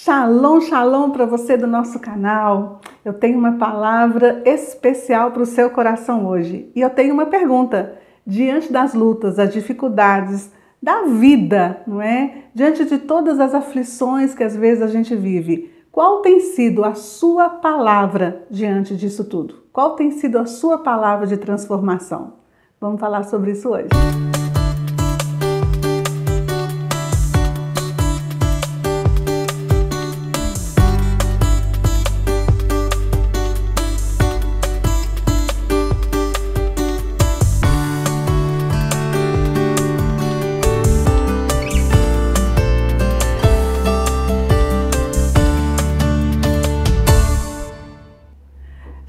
Shalom, shalom para você do nosso canal. Eu tenho uma palavra especial para o seu coração hoje. E eu tenho uma pergunta. Diante das lutas, das dificuldades, da vida, não é? Diante de todas as aflições que às vezes a gente vive, qual tem sido a sua palavra diante disso tudo? Qual tem sido a sua palavra de transformação? Vamos falar sobre isso hoje.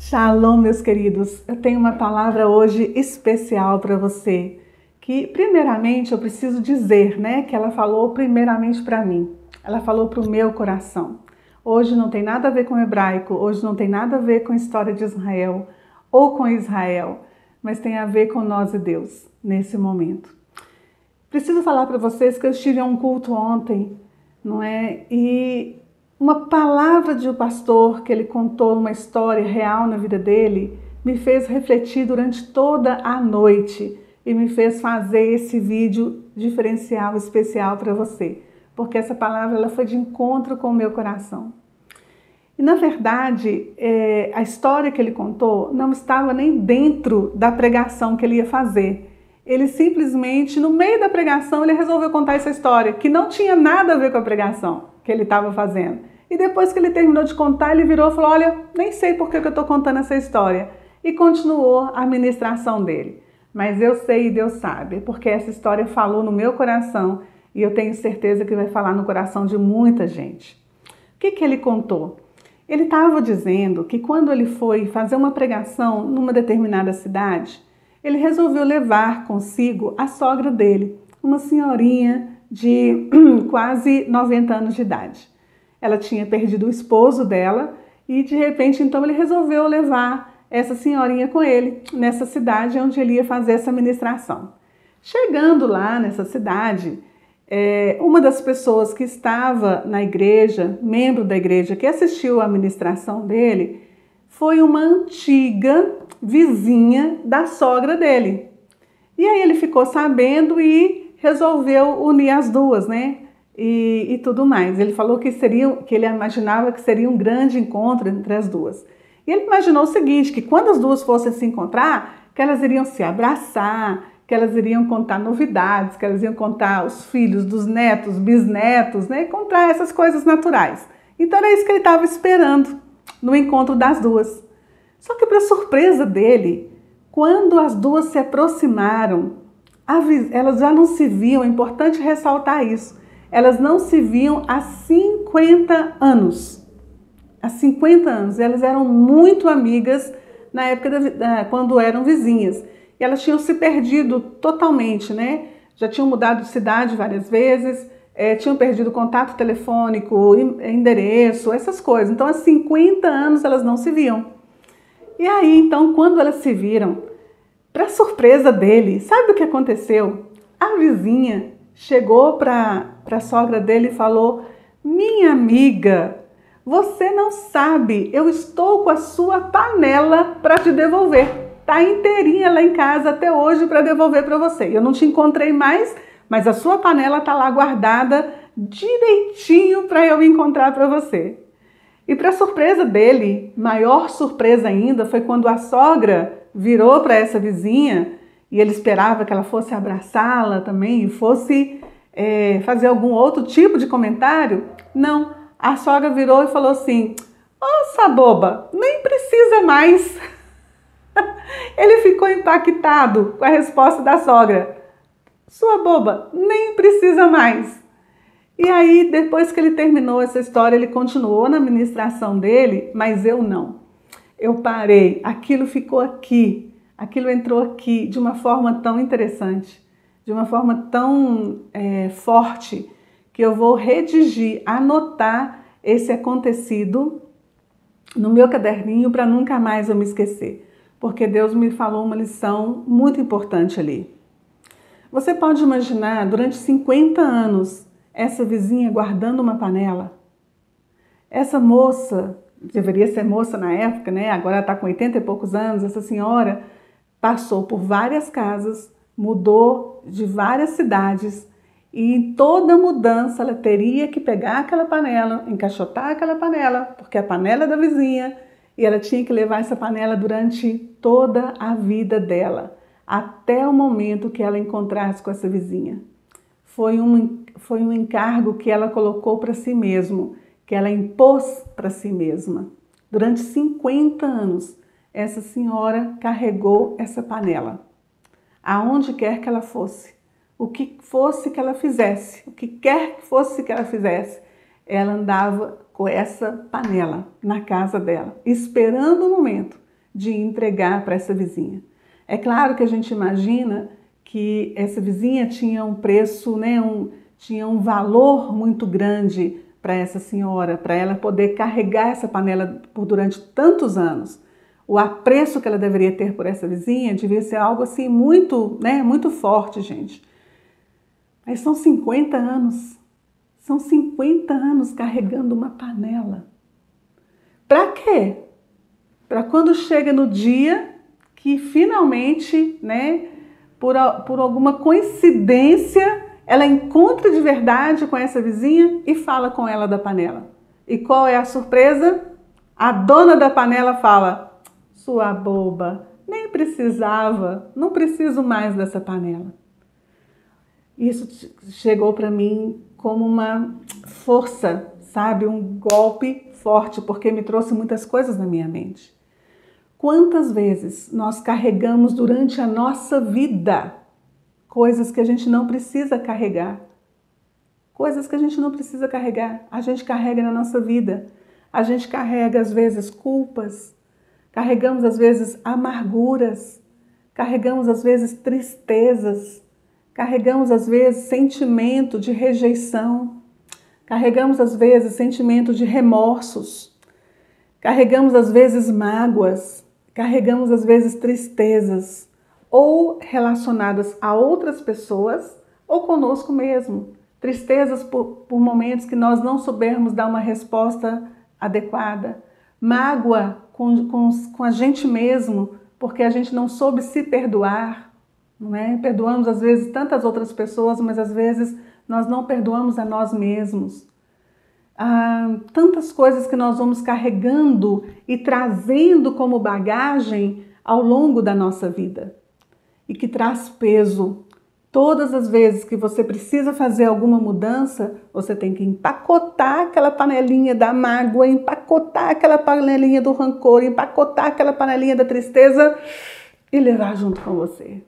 Shalom, meus queridos. Eu tenho uma palavra hoje especial para você, que primeiramente eu preciso dizer, né, que ela falou primeiramente para mim. Ela falou para o meu coração. Hoje não tem nada a ver com o hebraico, hoje não tem nada a ver com a história de Israel ou com Israel, mas tem a ver com nós e Deus nesse momento. Preciso falar para vocês que eu estive a um culto ontem, não é? E uma palavra de um pastor que ele contou uma história real na vida dele me fez refletir durante toda a noite e me fez fazer esse vídeo diferencial, especial para você, porque essa palavra ela foi de encontro com o meu coração. E na verdade, a história que ele contou não estava nem dentro da pregação que ele ia fazer. Ele simplesmente, no meio da pregação, ele resolveu contar essa história, que não tinha nada a ver com a pregação que ele estava fazendo. E depois que ele terminou de contar, ele virou e falou, olha, nem sei por que eu estou contando essa história. E continuou a ministração dele. Mas eu sei e Deus sabe, porque essa história falou no meu coração e eu tenho certeza que vai falar no coração de muita gente. O que ele contou? Ele estava dizendo que quando ele foi fazer uma pregação numa determinada cidade, ele resolveu levar consigo a sogra dele, uma senhorinha de quase 90 anos de idade. Ela tinha perdido o esposo dela e de repente então ele resolveu levar essa senhorinha com ele nessa cidade onde ele ia fazer essa ministração. Chegando lá nessa cidade, uma das pessoas que estava na igreja, membro da igreja que assistiu à ministração dele, foi uma antiga vizinha da sogra dele. E aí ele ficou sabendo e resolveu unir as duas, né? E tudo mais. Ele falou que ele imaginava que seria um grande encontro entre as duas. E ele imaginou o seguinte, que quando as duas fossem se encontrar, que elas iriam se abraçar, que elas iriam contar novidades, que elas iam contar os filhos, dos netos, bisnetos, né? Contar essas coisas naturais. Então era isso que ele estava esperando no encontro das duas. Só que para surpresa dele, quando as duas se aproximaram, elas já não se viam, é importante ressaltar isso, elas não se viam há 50 anos. Há 50 anos. Elas eram muito amigas na época quando eram vizinhas. E elas tinham se perdido totalmente, né? Já tinham mudado de cidade várias vezes, tinham perdido contato telefônico, endereço, essas coisas. Então, há 50 anos elas não se viam. E aí, então, quando elas se viram, para surpresa dele, sabe o que aconteceu? A vizinha chegou para a sogra dele e falou, minha amiga, você não sabe, eu estou com a sua panela para te devolver. Está inteirinha lá em casa até hoje para devolver para você. Eu não te encontrei mais, mas a sua panela está lá guardada direitinho para eu encontrar para você. E para surpresa dele, maior surpresa ainda, foi quando a sogra virou para essa vizinha e ele esperava que ela fosse abraçá-la também e fosse fazer algum outro tipo de comentário. Não, a sogra virou e falou assim, nossa boba, nem precisa mais. Ele ficou impactado com a resposta da sogra. Sua boba, nem precisa mais. E aí, depois que ele terminou essa história, ele continuou na ministração dele, mas eu não. Eu parei, aquilo ficou aqui, aquilo entrou aqui de uma forma tão interessante, de uma forma tão forte, que eu vou redigir, anotar esse acontecido no meu caderninho para nunca mais eu me esquecer, porque Deus me falou uma lição muito importante ali. Você pode imaginar, durante 50 anos, essa vizinha guardando uma panela? Essa moça, deveria ser moça na época, né? Agora ela está com 80 e poucos anos, essa senhora passou por várias casas, mudou de várias cidades e em toda mudança ela teria que pegar aquela panela, encaixotar aquela panela, porque é a panela da vizinha, e ela tinha que levar essa panela durante toda a vida dela, até o momento que ela encontrasse com essa vizinha. Foi um encargo que ela colocou para si mesma, que ela impôs para si mesma. Durante 50 anos, essa senhora carregou essa panela. Aonde quer que ela fosse, o que fosse que ela fizesse, o que quer que fosse que ela fizesse, ela andava com essa panela na casa dela, esperando o momento de entregar para essa vizinha. É claro que a gente imagina que essa vizinha tinha um preço, né, tinha um valor muito grande para essa senhora, para ela poder carregar essa panela durante tantos anos. O apreço que ela deveria ter por essa vizinha devia ser algo assim muito, né, muito forte, gente. Mas são 50 anos. São 50 anos carregando uma panela. Para quê? Para quando chega no dia que finalmente, né, por alguma coincidência, ela encontra de verdade com essa vizinha e fala com ela da panela. E qual é a surpresa? A dona da panela fala: sua boba, nem precisava, não preciso mais dessa panela. Isso chegou para mim como uma força, sabe? Um golpe forte, porque me trouxe muitas coisas na minha mente. Quantas vezes nós carregamos durante a nossa vida coisas que a gente não precisa carregar? Coisas que a gente não precisa carregar, a gente carrega na nossa vida. A gente carrega, às vezes, culpas, carregamos, às vezes, amarguras, carregamos, às vezes, tristezas, carregamos, às vezes, sentimento de rejeição, carregamos, às vezes, sentimento de remorsos, carregamos, às vezes, mágoas, carregamos, às vezes, tristezas, ou relacionadas a outras pessoas ou conosco mesmo. Tristezas por momentos que nós não soubermos dar uma resposta adequada. Mágoa com a gente mesmo, porque a gente não soube se perdoar. Não é? Perdoamos às vezes tantas outras pessoas, mas às vezes nós não perdoamos a nós mesmos. Tantas coisas que nós vamos carregando e trazendo como bagagem ao longo da nossa vida e que traz peso. Todas as vezes que você precisa fazer alguma mudança, você tem que empacotar aquela panelinha da mágoa, empacotar aquela panelinha do rancor, empacotar aquela panelinha da tristeza e levar junto com você,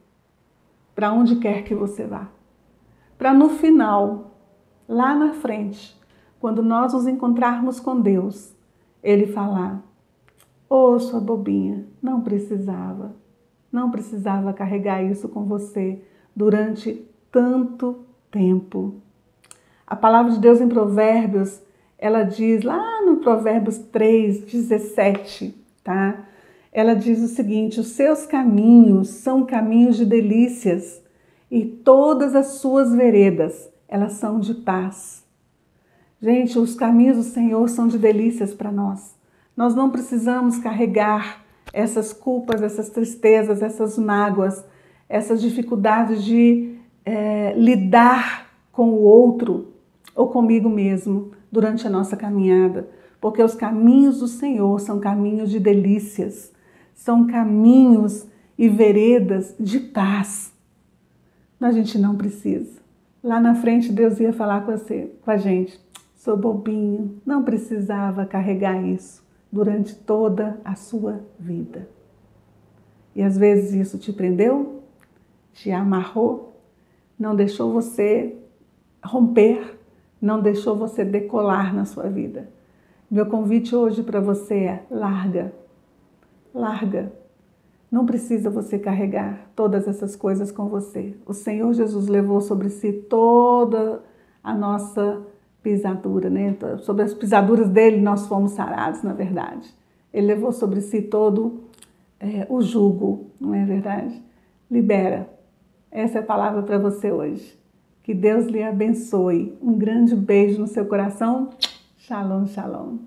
para onde quer que você vá. Para no final, lá na frente, quando nós nos encontrarmos com Deus, Ele falar: ô, sua bobinha, não precisava carregar isso com você durante tanto tempo. A palavra de Deus em Provérbios, ela diz lá no Provérbios 3:17, tá? Ela diz o seguinte: os seus caminhos são caminhos de delícias e todas as suas veredas, elas são de paz. Gente, os caminhos do Senhor são de delícias para nós. Nós não precisamos carregar essas culpas, essas tristezas, essas mágoas, essas dificuldades de lidar com o outro ou comigo mesmo durante a nossa caminhada, porque os caminhos do Senhor são caminhos de delícias, são caminhos e veredas de paz. Mas a gente não precisa. Lá na frente Deus ia falar com a gente: sou bobinho, não precisava carregar isso durante toda a sua vida. E às vezes isso te prendeu, te amarrou, não deixou você romper, não deixou você decolar na sua vida. Meu convite hoje para você é: larga. Não precisa você carregar todas essas coisas com você. O Senhor Jesus levou sobre si toda a nossa pisadura, né? Sobre as pisaduras dele nós fomos sarados, na verdade. Ele levou sobre si todo o jugo, não é verdade? Libera. Essa é a palavra para você hoje. Que Deus lhe abençoe. Um grande beijo no seu coração. Shalom, shalom.